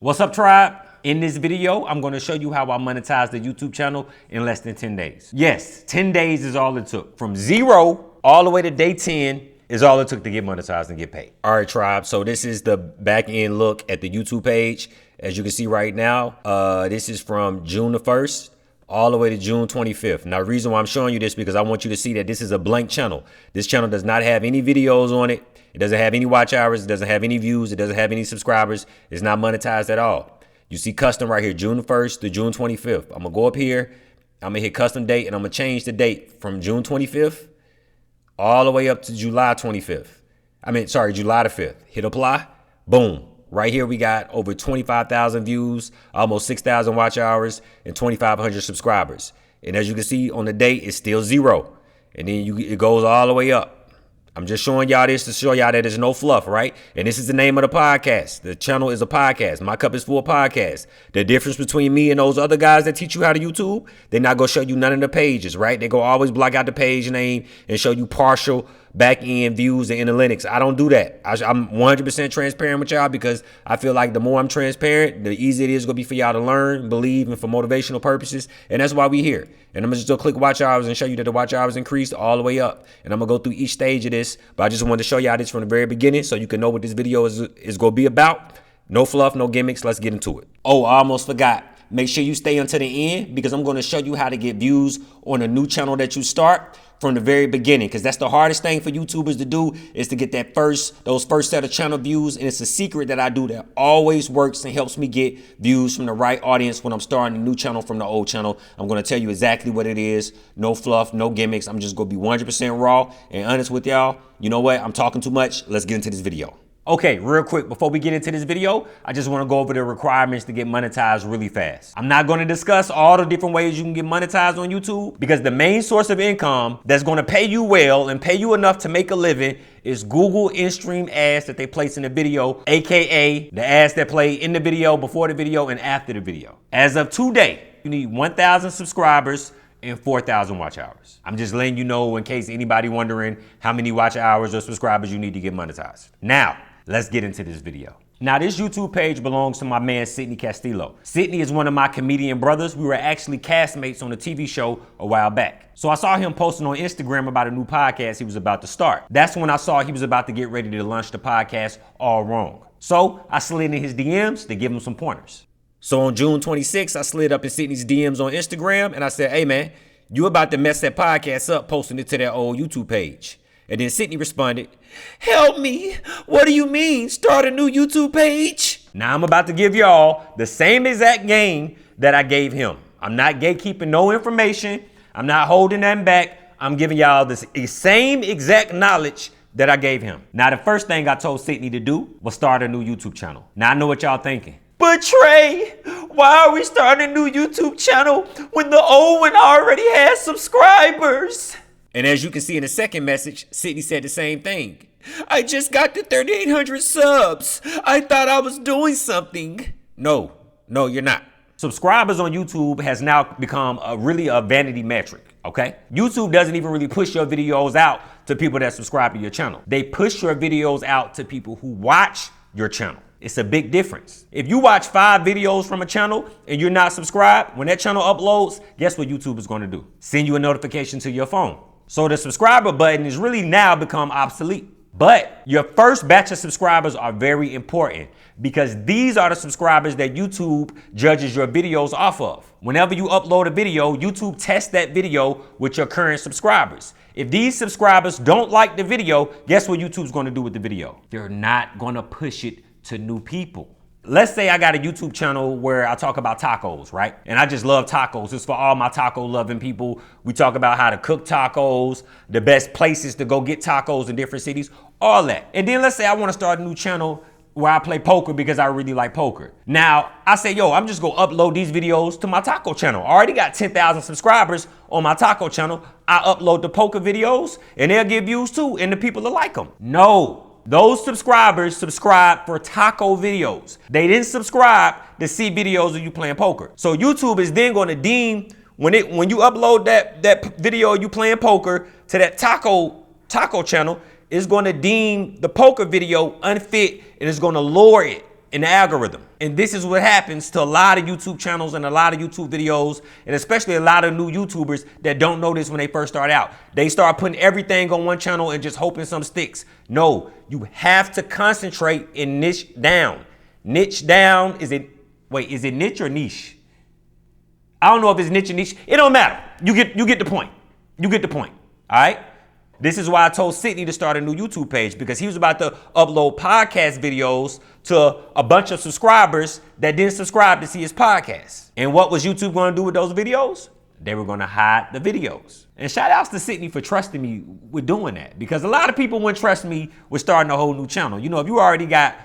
What's up, tribe? In this video, I'm going to show you how I monetize the YouTube channel in less than 10 days. Yes, 10 days is all it took. From 0 all the way to day 10 is all it took to get monetized and get paid. All right, tribe. So this is the back end look at the YouTube page. As you can see right now, this is from June the 1st all the way to June 25th. Now, the reason why I'm showing you this because I want you to see that this is a blank channel. This channel does not have any videos on it. It doesn't have any watch hours. It doesn't have any views. It doesn't have any subscribers. It's not monetized at all. You see custom right here, June 1st to June 25th. I'm going to go up here. I'm going to hit custom date, and I'm going to change the date from June 25th all the way up to July 25th. July the 5th. Hit apply. Boom. Right here, we got over 25,000 views, almost 6,000 watch hours, and 2,500 subscribers. And as you can see on the date, it's still 0. And then it goes all the way up. I'm just showing y'all this to show y'all that there's no fluff, right? And this is the name of the podcast. The channel is a podcast. My Cup is Full podcast. The difference between me and those other guys that teach you how to YouTube, they're not going to show you none of the pages, right? They're going to always block out the page name and show you partial back end views and analytics. I don't do that. I'm 100% transparent with y'all because I feel like the more I'm transparent, the easier it is going to be for y'all to learn, believe, and for motivational purposes. And that's why we here. And I'm just going to click watch hours and show you that the watch hours increased all the way up. And I'm going to go through each stage of this. But I just wanted to show y'all this from the very beginning so you can know what this video is going to be about. No fluff, no gimmicks. Let's get into it. Oh, I almost forgot. Make sure you stay until the end because I'm going to show you how to get views on a new channel that you start from the very beginning, because that's the hardest thing for YouTubers to do is to get those first set of channel views. And it's a secret that I do that always works and helps me get views from the right audience when I'm starting a new channel from the old channel. I'm going to tell you exactly what it is. No fluff, no gimmicks. I'm just going to be 100% raw and honest with y'all. You know what? I'm talking too much. Let's get into this video. Okay, real quick, before we get into this video, I just want to go over the requirements to get monetized really fast. I'm not going to discuss all the different ways you can get monetized on YouTube because the main source of income that's going to pay you well and pay you enough to make a living is Google in-stream ads that they place in the video, aka the ads that play in the video, before the video, and after the video. As of today, you need 1,000 subscribers and 4,000 watch hours. I'm just letting you know in case anybody wondering how many watch hours or subscribers you need to get monetized. Now, let's get into this video. Now, this YouTube page belongs to my man, Sidney Castillo. Sidney is one of my comedian brothers. We were actually castmates on a TV show a while back. So I saw him posting on Instagram about a new podcast he was about to start. That's when I saw he was about to get ready to launch the podcast All Wrong. So I slid in his DMs to give him some pointers. So on June 26th, I slid up in Sidney's DMs on Instagram and I said, hey man, you about to mess that podcast up posting it to that old YouTube page. And then Sidney responded, help me. What do you mean? Start a new YouTube page? Now I'm about to give y'all the same exact game that I gave him. I'm not gatekeeping no information. I'm not holding them back. I'm giving y'all the same exact knowledge that I gave him. Now, the first thing I told Sidney to do was start a new YouTube channel. Now I know what y'all thinking. But Trey, why are we starting a new YouTube channel when the old one already has subscribers? And as you can see in the second message, Sidney said the same thing. I just got to 3,800 subs. I thought I was doing something. No, you're not. Subscribers on YouTube has now become really a vanity metric, okay? YouTube doesn't even really push your videos out to people that subscribe to your channel. They push your videos out to people who watch your channel. It's a big difference. If you watch 5 videos from a channel and you're not subscribed, when that channel uploads, guess what YouTube is going to do? Send you a notification to your phone. So the subscriber button is really now become obsolete. But your first batch of subscribers are very important because these are the subscribers that YouTube judges your videos off of. Whenever you upload a video, YouTube tests that video with your current subscribers. If these subscribers don't like the video, guess what YouTube's going to do with the video? They're not going to push it to new people. Let's say I got a YouTube channel where I talk about tacos, right? And I just love tacos. It's for all my taco loving people. We talk about how to cook tacos, the best places to go get tacos in different cities, all that. And then let's say I want to start a new channel where I play poker because I really like poker. Now I say, yo, I'm just going to upload these videos to my taco channel. I already got 10,000 subscribers on my taco channel. I upload the poker videos and they'll get views too. And the people will like them. No. Those subscribers subscribe for taco videos. They didn't subscribe to see videos of you playing poker. So YouTube is then going to deem when you upload that video of you playing poker to that taco channel, it's going to deem the poker video unfit and it's going to lower it in the algorithm. And this is what happens to a lot of YouTube channels and a lot of YouTube videos, and especially a lot of new YouTubers that don't know this when they first start out. They start putting everything on one channel and just hoping some sticks. No, you have to concentrate and niche down. Niche down, is it niche or niche? I don't know if it's niche or niche. It don't matter. You get the point. You get the point, all right? This is why I told Sydney to start a new YouTube page, because he was about to upload podcast videos to a bunch of subscribers that didn't subscribe to see his podcast. And what was YouTube going to do with those videos? They were going to hide the videos. And shout outs to Sydney for trusting me with doing that, because a lot of people wouldn't trust me with starting a whole new channel. You know, if you already got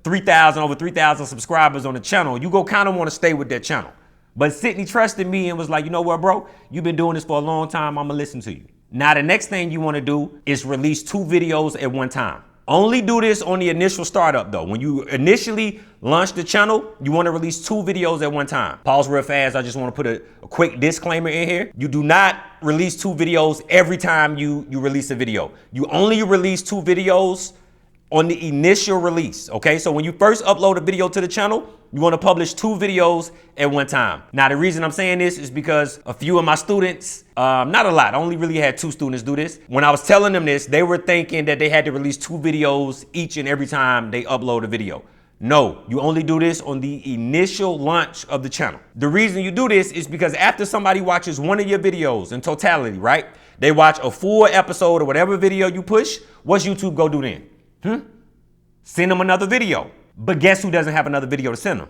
over 3,000 subscribers on the channel, you go kind of want to stay with that channel. But Sydney trusted me and was like, you know what, bro? You've been doing this for a long time. I'm going to listen to you. Now, the next thing you want to do is release 2 videos at one time. Only do this on the initial startup, though. When you initially launch the channel, you want to release 2 videos at one time. Pause real fast. I just want to put a quick disclaimer in here. You do not release 2 videos every time you release a video. You only release 2 videos on the initial release, okay? So when you first upload a video to the channel, you want to publish 2 videos at one time. Now, the reason I'm saying this is because a few of my students, not a lot, I only really had 2 students do this. When I was telling them this, they were thinking that they had to release 2 videos each and every time they upload a video. No, you only do this on the initial launch of the channel. The reason you do this is because after somebody watches one of your videos in totality, right? They watch a full episode or whatever video you push, what's YouTube go do then? Send them another video. But guess who doesn't have another video to send them?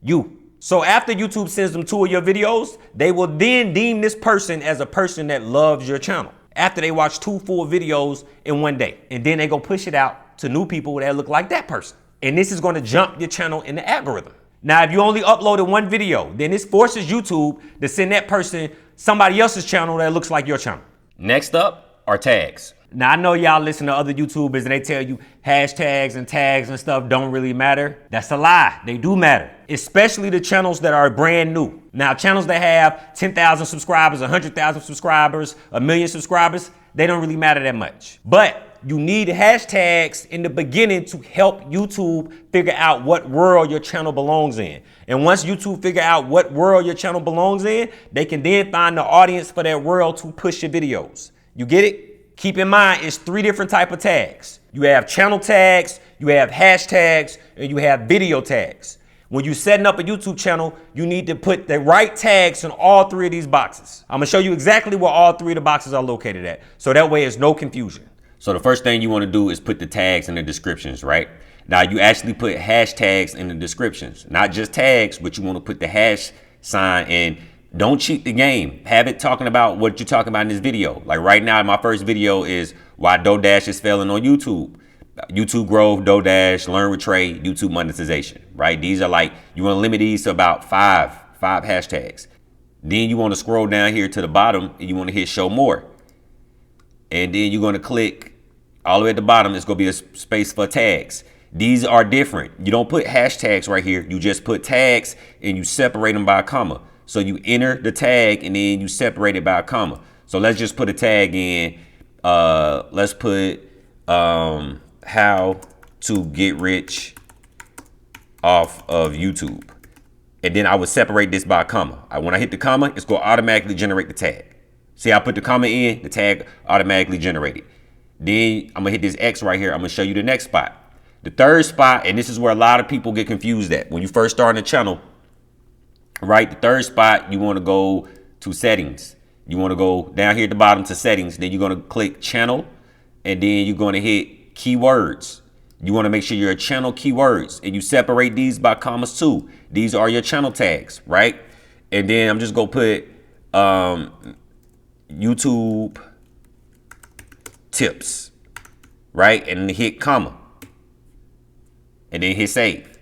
You. So after YouTube sends them 2 of your videos, they will then deem this person as a person that loves your channel after they watch 2 full videos in one day. And then they go push it out to new people that look like that person. And this is going to jump your channel in the algorithm. Now, if you only uploaded 1 video, then this forces YouTube to send that person somebody else's channel that looks like your channel. Next up are tags. Now, I know y'all listen to other YouTubers and they tell you hashtags and tags and stuff don't really matter. That's a lie. They do matter, especially the channels that are brand new. Now, channels that have 10,000 subscribers, 100,000 subscribers, 1 million subscribers, they don't really matter that much. But you need hashtags in the beginning to help YouTube figure out what world your channel belongs in. And once YouTube figure out what world your channel belongs in, they can then find the audience for that world to push your videos. You get it? Keep in mind, it's 3 different types of tags. You have channel tags, you have hashtags, and you have video tags. When you're setting up a YouTube channel, you need to put the right tags in all 3 of these boxes. I'm gonna show you exactly where all 3 of the boxes are located at, so that way there's no confusion. So the first thing you wanna do is put the tags in the descriptions, right? Now you actually put hashtags in the descriptions, not just tags, but you wanna put the hash sign in. Don't cheat the game. Have it talking about what you're talking about in this video. Like right now, my first video is why DoorDash is failing on YouTube. YouTube growth, DoorDash, learn with Trey, YouTube monetization, right? These are like, you want to limit these to about five hashtags. Then you want to scroll down here to the bottom and you want to hit show more. And then you're going to click all the way at the bottom. It's going to be a space for tags. These are different. You don't put hashtags right here. You just put tags and you separate them by a comma. So you enter the tag and then you separate it by a comma. So let's just put a tag in. Let's put how to get rich off of YouTube. And then I would separate this by a comma. When I hit the comma, it's going to automatically generate the tag. See, I put the comma in, the tag automatically generated. Then I'm going to hit this X right here. I'm going to show you the next spot. The third spot, and this is where a lot of people get confused at. When you first start a channel, right, the third spot, you want to go to settings. You want to go down here at the bottom to settings. Then you're going to click channel, and then you're going to hit keywords. You want to make sure your channel keywords, and you separate these by commas too. These are your channel tags, right? And then I'm just going to put YouTube tips, right? And hit comma, and then hit save.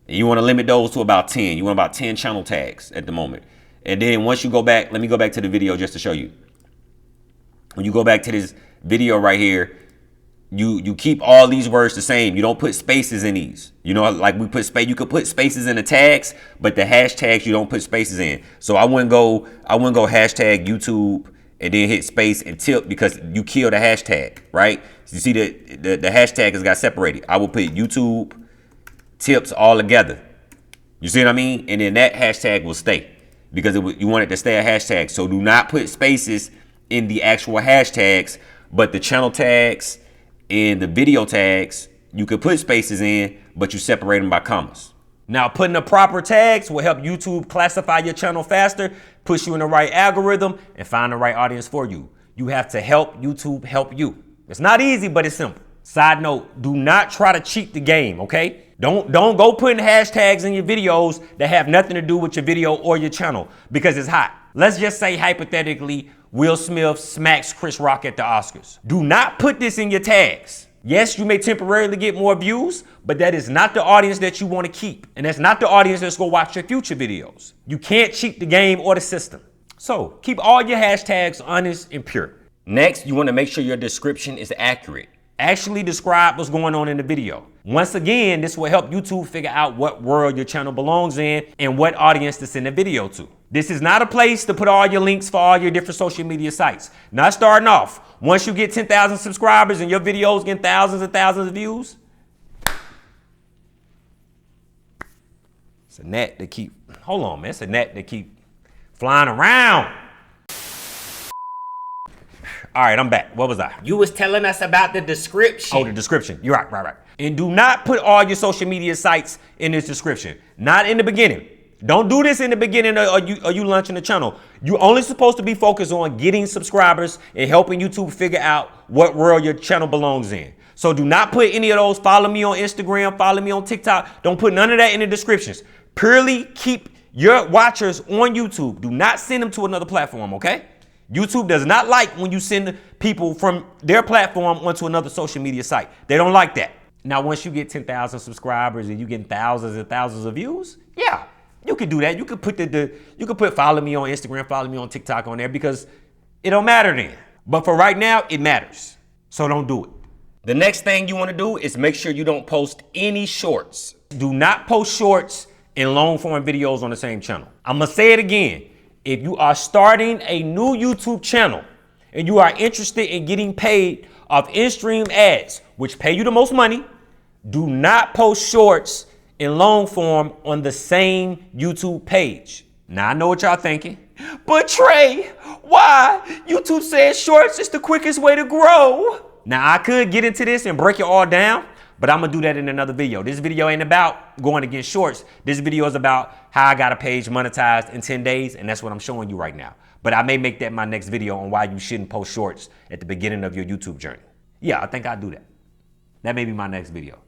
You want to limit those to about 10. You want about 10 channel tags at the moment. And then once you go back, let me go back to the video just to show you. When you go back to this video right here, you keep all these words the same. You don't put spaces in these. You know, like we put space, you could put spaces in the tags, but the hashtags you don't put spaces in. So I wouldn't go hashtag YouTube and then hit space and tip because you kill the hashtag, right? So you see the hashtag has got separated. I will put YouTube tips all together. You see what I mean? And then that hashtag will stay because you want it to stay a hashtag. So do not put spaces in the actual hashtags, but the channel tags and the video tags, you could put spaces in, but you separate them by commas. Now, putting the proper tags will help YouTube classify your channel faster, push you in the right algorithm, and find the right audience for you. You have to help YouTube help you. It's not easy, but it's simple. Side note, do not try to cheat the game, okay? Don't go putting hashtags in your videos that have nothing to do with your video or your channel because it's hot. Let's just say hypothetically, Will Smith smacks Chris Rock at the Oscars. Do not put this in your tags. Yes, you may temporarily get more views, but that is not the audience that you want to keep. And that's not the audience that's going to watch your future videos. You can't cheat the game or the system. So keep all your hashtags honest and pure. Next, you want to make sure your description is accurate. Actually describe what's going on in the video. Once again, this will help YouTube figure out what world your channel belongs in and what audience to send the video to. This is not a place to put all your links for all your different social media sites. Not starting off. Once you get 10,000 subscribers and your videos get thousands and thousands of views, it's a net to keep, hold on, man. It's a net to keep flying around. All right, I'm back. What was I? You was telling us about the description. Oh, the description. You're right. And do not put all your social media sites in this description. Not in the beginning. Don't do this in the beginning of you launching the channel. You're only supposed to be focused on getting subscribers and helping YouTube figure out what world your channel belongs in. So do not put any of those. Follow me on Instagram. Follow me on TikTok. Don't put none of that in the descriptions. Purely keep your watchers on YouTube. Do not send them to another platform, okay? YouTube does not like when you send people from their platform onto another social media site. They don't like that. Now, once you get 10,000 subscribers and you get thousands and thousands of views, yeah, you could do that. You could put follow me on Instagram, follow me on TikTok on there because it don't matter then. But for right now, it matters. So don't do it. The next thing you want to do is make sure you don't post any shorts. Do not post shorts and long form videos on the same channel. I'm going to say it again. If you are starting a new YouTube channel and you are interested in getting paid off in-stream ads, which pay you the most money, do not post shorts in long form on the same YouTube page. Now, I know what y'all thinking, but Trey, why? YouTube says shorts is the quickest way to grow. Now, I could get into this and break it all down, but I'm gonna do that in another video. This video ain't about going against shorts. This video is about how I got a page monetized in 10 days, and that's what I'm showing you right now. But I may make that my next video on why you shouldn't post shorts at the beginning of your YouTube journey. Yeah, I think I'll do that. That may be my next video.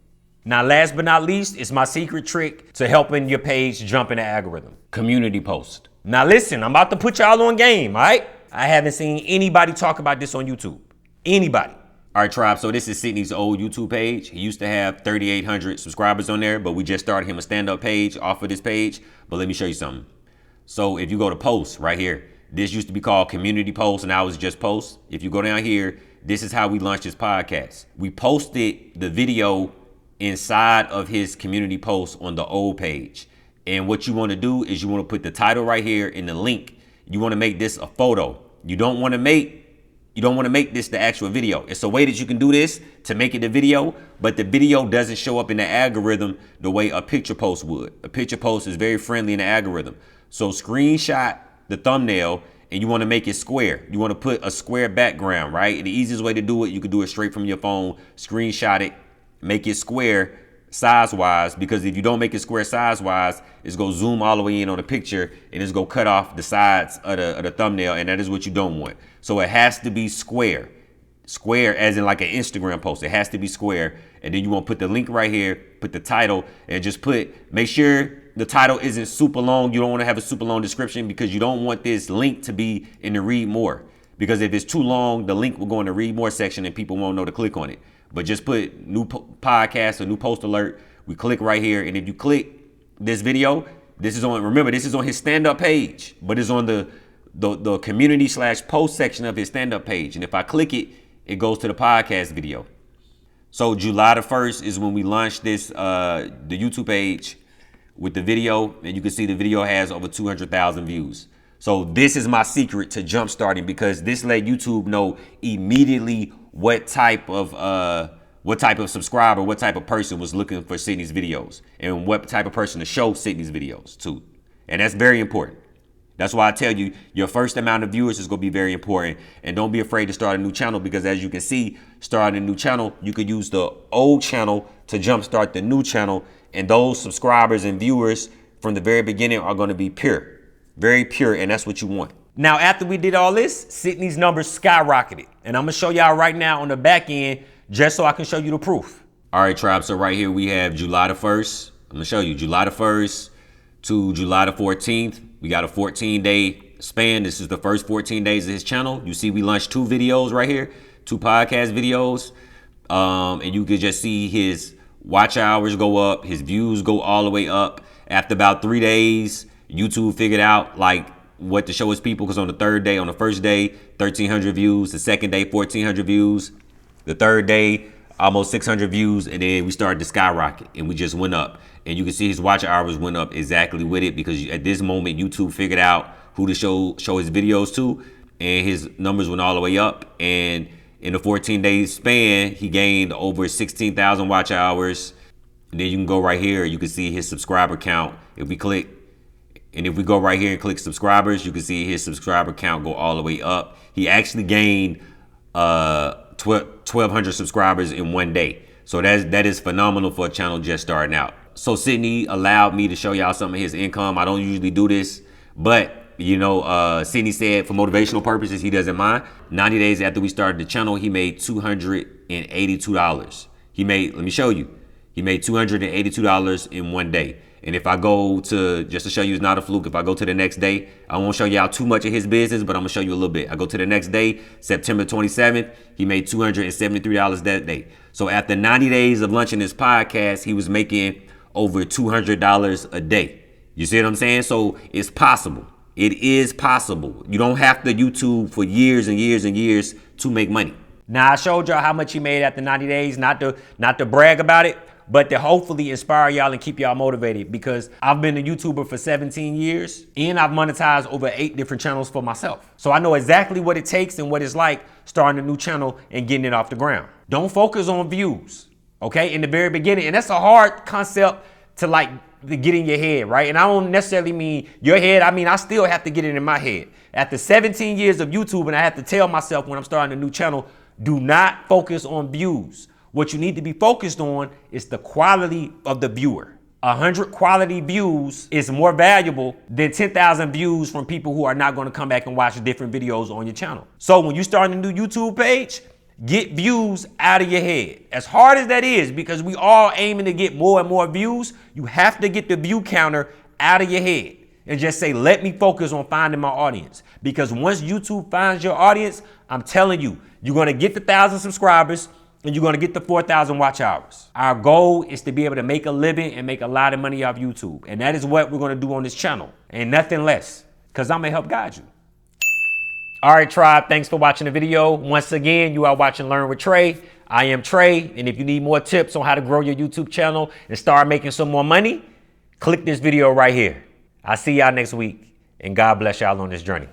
Now, last but not least, it's my secret trick to helping your page jump in the algorithm. Community post. Now listen, I'm about to put y'all on game, all right? I haven't seen anybody talk about this on YouTube. Anybody. All right, tribe, so this is Sydney's old YouTube page. He used to have 3,800 subscribers on there, but we just started him a stand-up page off of this page. But let me show you something. So if you go to posts right here, this used to be called community posts, and now it's just posts. If you go down here, this is how we launched this podcast. We posted the video inside of his community post on the old page. And what you want to do is you want to put the title right here in the link. You want to make this a photo. You don't want to make this the actual video. It's a way that you can do this to make it a video, but the video doesn't show up in the algorithm the way a picture post would. A picture post is very friendly in the algorithm. So screenshot the thumbnail and you want to make it square. You want to put a square background, right? And the easiest way to do it, you can do it straight from your phone, screenshot it, make it square size-wise, because if you don't make it square size-wise, it's going to zoom all the way in on the picture and it's going to cut off the sides of the thumbnail, and that is what you don't want. So it has to be square. Square as in like an Instagram post. It has to be square. And then you want to put the link right here, put the title, and just make sure the title isn't super long. You don't want to have a super long description because you don't want this link to be in the read more. Because if it's too long, the link will go in the read more section and people won't know to click on it. But just put new podcast or new post alert. We click right here. And if you click this video, remember, this is on his stand-up page, but it's on the community/post section of his stand-up page. And if I click it, it goes to the podcast video. So July the 1st is when we launched this, the YouTube page with the video. And you can see the video has over 200,000 views. So this is my secret to jump starting, because this let YouTube know immediately what type of subscriber, what type of person was looking for Sydney's videos, and what type of person to show Sydney's videos to. And that's very important. That's why I tell you, your first amount of viewers is going to be very important. And don't be afraid to start a new channel, because as you can see, starting a new channel, you could use the old channel to jumpstart the new channel. And those subscribers and viewers from the very beginning are going to be pure, very pure. And that's what you want. Now, after we did all this, Sydney's numbers skyrocketed. And I'm going to show y'all right now on the back end, just so I can show you the proof. All right, tribe. So right here we have July the 1st. I'm going to show you July the 1st to July the 14th. We got a 14-day span. This is the first 14 days of his channel. You see we launched 2 videos right here, 2 podcast videos. And you can just see his watch hours go up, his views go all the way up. After about 3 days, YouTube figured out like what to show his people, because on the third day, on the first day, 1,300 views. The second day, 1,400 views. The third day, almost 600 views, and then we started to skyrocket, and we just went up. And you can see his watch hours went up exactly with it, because at this moment, YouTube figured out who to show his videos to, and his numbers went all the way up. And in a 14-day span, he gained over 16,000 watch hours. And then you can go right here, you can see his subscriber count. If we click, and if we go right here and click subscribers, you can see his subscriber count go all the way up. He actually gained 1,200 subscribers in one day. So that is phenomenal for a channel just starting out. So Sydney allowed me to show y'all some of his income. I don't usually do this, but you know, Sydney said for motivational purposes, he doesn't mind. 90 days after we started the channel, he made $282. Let me show you. He made $282 in one day. And if I go to, just to show you it's not a fluke, if I go to the next day, I won't show y'all too much of his business, but I'm gonna show you a little bit. I go to the next day, September 27th, he made $273 that day. So after 90 days of launching his podcast, he was making over $200 a day. You see what I'm saying? So it's possible. It is possible. You don't have to YouTube for years and years and years to make money. Now, I showed y'all how much he made after 90 days, not to brag about it, but to hopefully inspire y'all and keep y'all motivated, because I've been a YouTuber for 17 years and I've monetized over 8 different channels for myself. So I know exactly what it takes and what it's like starting a new channel and getting it off the ground. Don't focus on views, okay, in the very beginning. And that's a hard concept to get in your head, right? And I don't necessarily mean your head. I mean, I still have to get it in my head. After 17 years of YouTube, and I have to tell myself when I'm starting a new channel, do not focus on views. What you need to be focused on is the quality of the viewer. 100 quality views is more valuable than 10,000 views from people who are not going to come back and watch different videos on your channel. So when you start a new YouTube page, get views out of your head. As hard as that is, because we all aiming to get more and more views, you have to get the view counter out of your head and just say, let me focus on finding my audience. Because once YouTube finds your audience, I'm telling you, you're going to get the 1,000 subscribers and you're going to get the 4,000 watch hours. Our goal is to be able to make a living and make a lot of money off YouTube. And that is what we're going to do on this channel, and nothing less, because I'm going to help guide you. All right, tribe, thanks for watching the video. Once again, you are watching Learn with Trey. I am Trey, and if you need more tips on how to grow your YouTube channel and start making some more money, click this video right here. I'll see y'all next week, and God bless y'all on this journey.